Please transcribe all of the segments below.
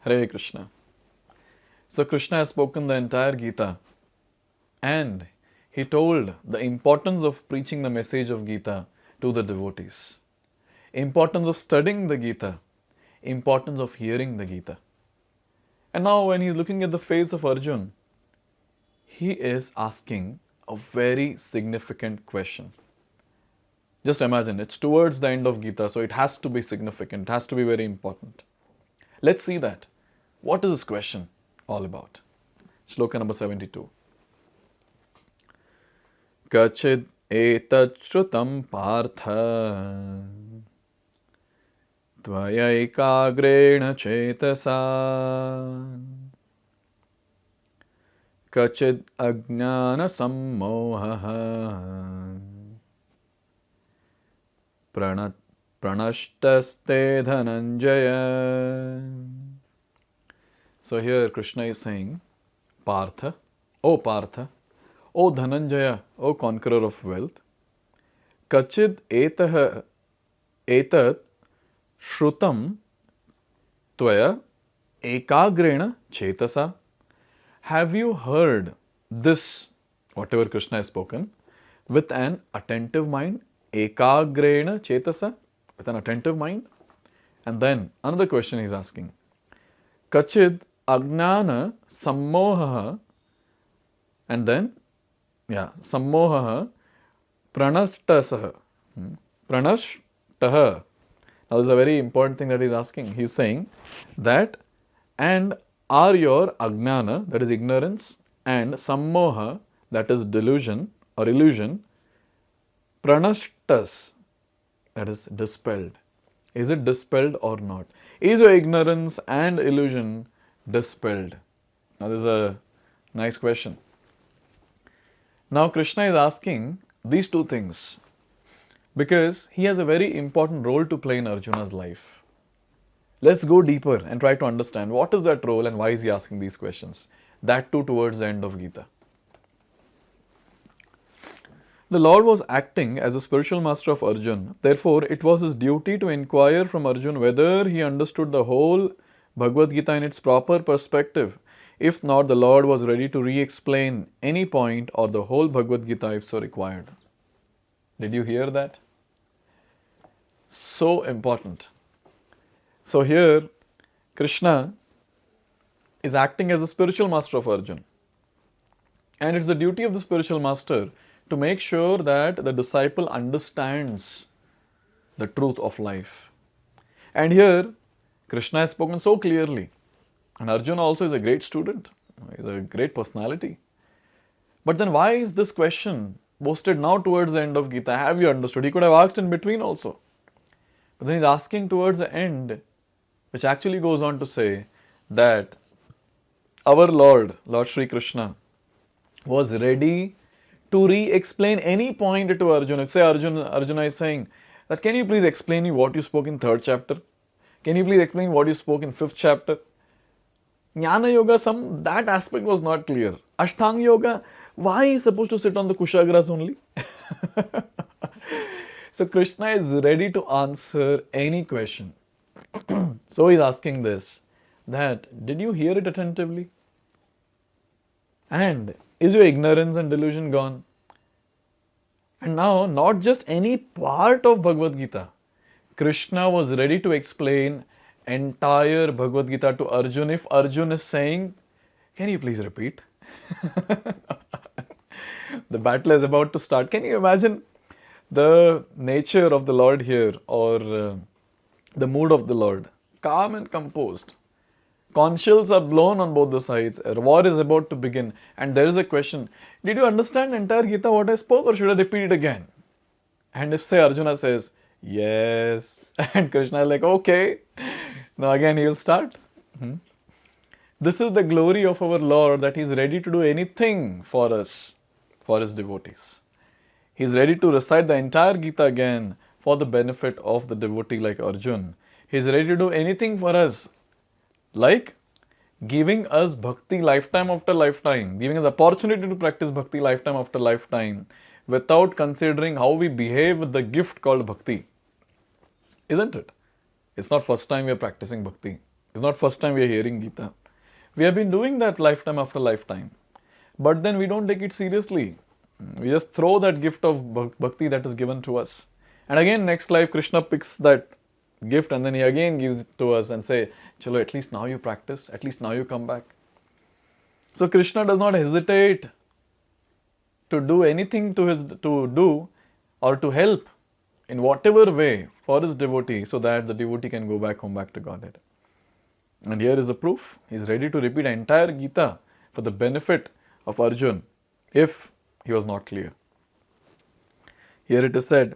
Hare Krishna. So Krishna has spoken the entire Gita and he told the importance of preaching the message of Gita to the devotees. Importance of studying the Gita. Importance of hearing the Gita. And now when he is looking at the face of Arjun, he is asking a very significant question. Just imagine, it's towards the end of Gita, so it has to be significant, it has to be very important. Let's see that. What is this question all about? Shloka number 72. Kachid etat shrutam partha tvaya ekagrena chetasa kachid ajnana sammohaha pranashtaste dhananjaya. So here Krishna is saying, Partha, O Dhananjaya, O conqueror of wealth, Kachid etat shrutam tvaya ekagrena chetasa. Have you heard this, whatever Krishna has spoken, with an attentive mind? Ekagrena chetasa, with an attentive mind. And then another question he is asking. Kachid ajnana sammohaha, and then sammohaha pranashtasaha. Pranashtaha. Now this is a very important thing that he is asking. He is saying that, and are your ajnana, that is ignorance, and sammoha, that is delusion or illusion, pranashtas, that is dispelled. Is it dispelled or not? Is your ignorance and illusion dispelled? Now this is a nice question. Now Krishna is asking these two things because he has a very important role to play in Arjuna's life. Let's go deeper and try to understand what is that role and why is he asking these questions. That too towards the end of Gita. The Lord was acting as a spiritual master of Arjun. Therefore, it was his duty to inquire from Arjun whether he understood the whole Bhagavad-gita in its proper perspective. If not, the Lord was ready to re-explain any point or the whole Bhagavad-gita if so required. Did you hear that? So important. So here, Krishna is acting as a spiritual master of Arjun. And it's the duty of the spiritual master to make sure that the disciple understands the truth of life. And here, Krishna has spoken so clearly. And Arjuna also is a great student. He is a great personality. But then why is this question posted now towards the end of Gita? Have you understood? He could have asked in between also. But then he's asking towards the end, which actually goes on to say that our Lord Shri Krishna, was ready to re-explain any point to Arjuna. Say Arjuna is saying that, can you please explain me what you spoke in 3rd chapter? Can you please explain what you spoke in 5th chapter? Jnana Yoga, that aspect was not clear. Ashtanga Yoga, why is supposed to sit on the Kushagras only? So Krishna is ready to answer any question. So he's asking this, that did you hear it attentively? And is your ignorance and delusion gone? And now, not just any part of Bhagavad-gita. Krishna was ready to explain entire Bhagavad-gita to Arjun if Arjun is saying, can you please repeat? The battle is about to start. Can you imagine the nature of the Lord here, or the mood of the Lord? Calm and composed. Conch shells are blown on both the sides. A war is about to begin. And there is a question. Did you understand entire Gita what I spoke, or should I repeat it again? And if say Arjuna says, yes. And Krishna is like, okay. Now again he will start. This is the glory of our Lord, that he is ready to do anything for us, for his devotees. He is ready to recite the entire Gita again for the benefit of the devotee like Arjun. He is ready to do anything for us, like giving us bhakti lifetime after lifetime, giving us opportunity to practice bhakti lifetime after lifetime, without considering how we behave with the gift called bhakti. Isn't it? It's not first time we are practicing bhakti. It's not first time we are hearing Gita. We have been doing that lifetime after lifetime. But then we don't take it seriously. We just throw that gift of bhakti that is given to us. And again, next life, Krishna picks that gift and then he again gives it to us and say, chalo, at least now you practice, at least now you come back. So Krishna does not hesitate to do anything to do or to help in whatever way for his devotee so that the devotee can go back home, back to Godhead. And here is the proof. He is ready to repeat the entire Gita for the benefit of Arjun if he was not clear. Here it is said,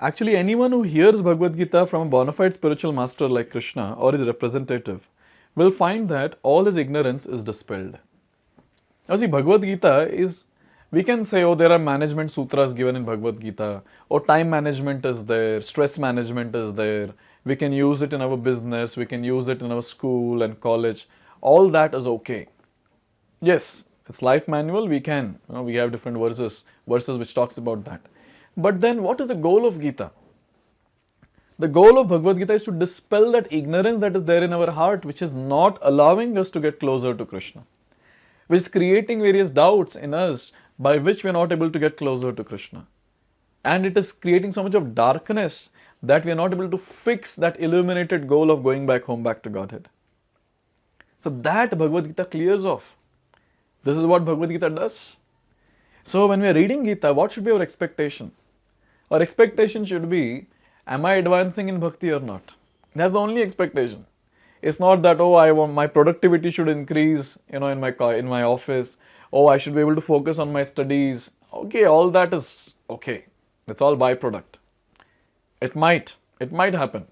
actually anyone who hears Bhagavad-gita from a bona fide spiritual master like Krishna or his representative will find that all his ignorance is dispelled. Now see, Bhagavad-gita is, we can say, oh, there are management sutras given in Bhagavad-gita, or time management is there, stress management is there, we can use it in our business, we can use it in our school and college. All that is okay. Yes, it's life manual, we can, we have different verses which talks about that. But then what is the goal of Gita? The goal of Bhagavad Gita is to dispel that ignorance that is there in our heart, which is not allowing us to get closer to Krishna, which is creating various doubts in us by which we are not able to get closer to Krishna. And it is creating so much of darkness that we are not able to fix that illuminated goal of going back home, back to Godhead. So that Bhagavad Gita clears off. This is what Bhagavad Gita does. So when we are reading Gita, what should be our expectation? Our expectation should be, am I advancing in bhakti or not? That's the only expectation. It's not that, oh, I want my productivity should increase, in my office. Oh, I should be able to focus on my studies. Okay, all that is okay. It's all byproduct. It might happen.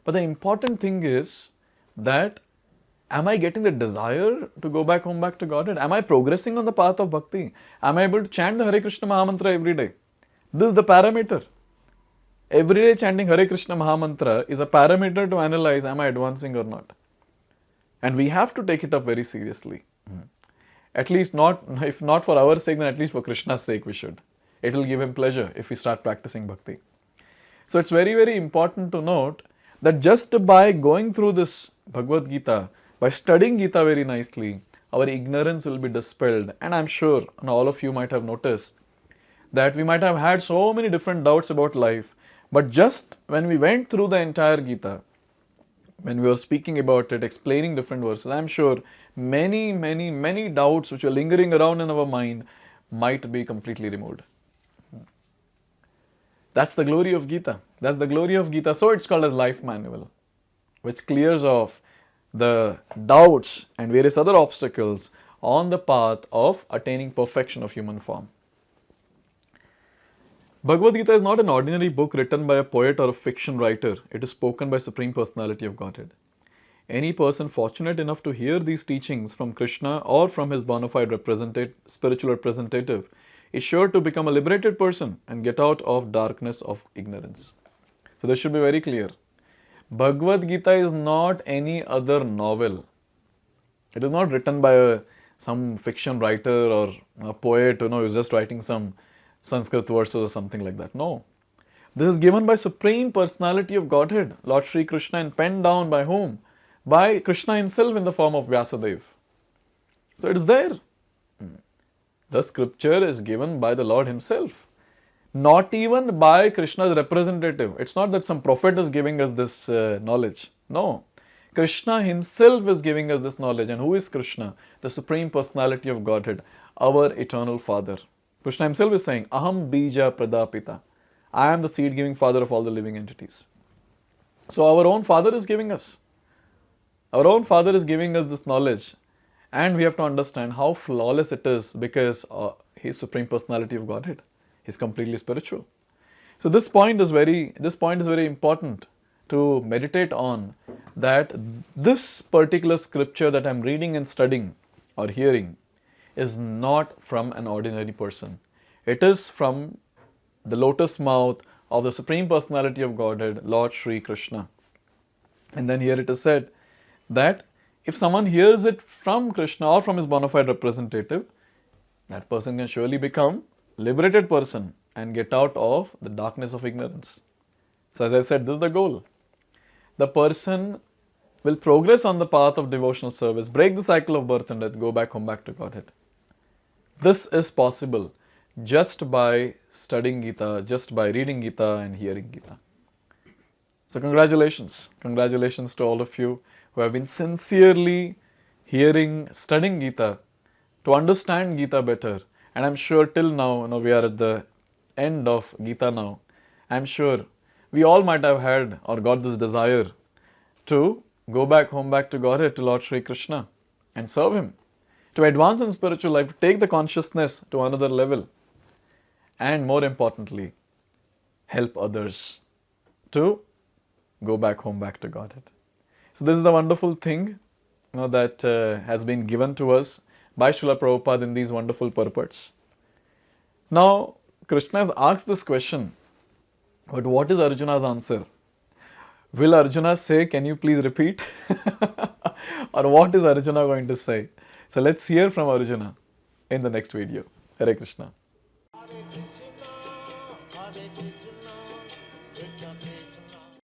But the important thing is that, am I getting the desire to go back home, back to Godhead? Am I progressing on the path of bhakti? Am I able to chant the Hare Krishna Mahamantra every day? This is the parameter. Every day chanting Hare Krishna Mahamantra is a parameter to analyze, am I advancing or not? And we have to take it up very seriously. At least not, if not for our sake, then at least for Krishna's sake we should. It will give him pleasure if we start practicing bhakti. So it's very, very important to note that just by going through this Bhagavad Gita, by studying Gita very nicely, our ignorance will be dispelled. And I'm sure all of you might have noticed that we might have had so many different doubts about life. But just when we went through the entire Gita, when we were speaking about it, explaining different verses, I'm sure many doubts which were lingering around in our mind might be completely removed. That's the glory of Gita. That's the glory of Gita. So it's called as life manual, which clears off the doubts and various other obstacles on the path of attaining perfection of human form. Bhagavad Gita is not an ordinary book written by a poet or a fiction writer. It is spoken by Supreme Personality of Godhead. Any person fortunate enough to hear these teachings from Krishna or from his bona fide spiritual representative is sure to become a liberated person and get out of darkness of ignorance. So this should be very clear. Bhagavad Gita is not any other novel. It is not written by some fiction writer or a poet who's just writing some Sanskrit verses or something like that. No. This is given by Supreme Personality of Godhead, Lord Sri Krishna, and penned down by whom? By Krishna himself in the form of Vyasadeva. So it is there. The scripture is given by the Lord himself. Not even by Krishna's representative. It's not that some prophet is giving us this knowledge. No. Krishna himself is giving us this knowledge. And who is Krishna? The Supreme Personality of Godhead, our eternal Father. Krishna himself is saying, Aham Bija Pradapita. I am the seed-giving father of all the living entities. So our own Father is giving us. Our own Father is giving us this knowledge. And we have to understand how flawless it is because he is Supreme Personality of Godhead. He is completely spiritual. So this point is very important to meditate on, that this particular scripture that I am reading and studying or hearing is not from an ordinary person. It is from the lotus mouth of the Supreme Personality of Godhead, Lord Sri Krishna. And then here it is said that if someone hears it from Krishna or from his bona fide representative, that person can surely become a liberated person and get out of the darkness of ignorance. So as I said, this is the goal. the person will progress on the path of devotional service, break the cycle of birth and death, go back home, back to Godhead. This is possible just by studying Gita, just by reading Gita and hearing Gita. So congratulations. Congratulations to all of you who have been sincerely hearing, studying Gita to understand Gita better. And I'm sure till now, we are at the end of Gita now. I'm sure we all might have had or got this desire to go back home, back to Godhead, to Lord Sri Krishna and serve Him, to advance in spiritual life, to take the consciousness to another level, and more importantly, help others to go back home, back to Godhead. So this is the wonderful thing that has been given to us by Srila Prabhupada in these wonderful purports. Now, Krishna has asked this question, but what is Arjuna's answer? Will Arjuna say, can you please repeat? Or what is Arjuna going to say? So let's hear from Arjuna in the next video. Hare Krishna. Hare Krishna, Krishna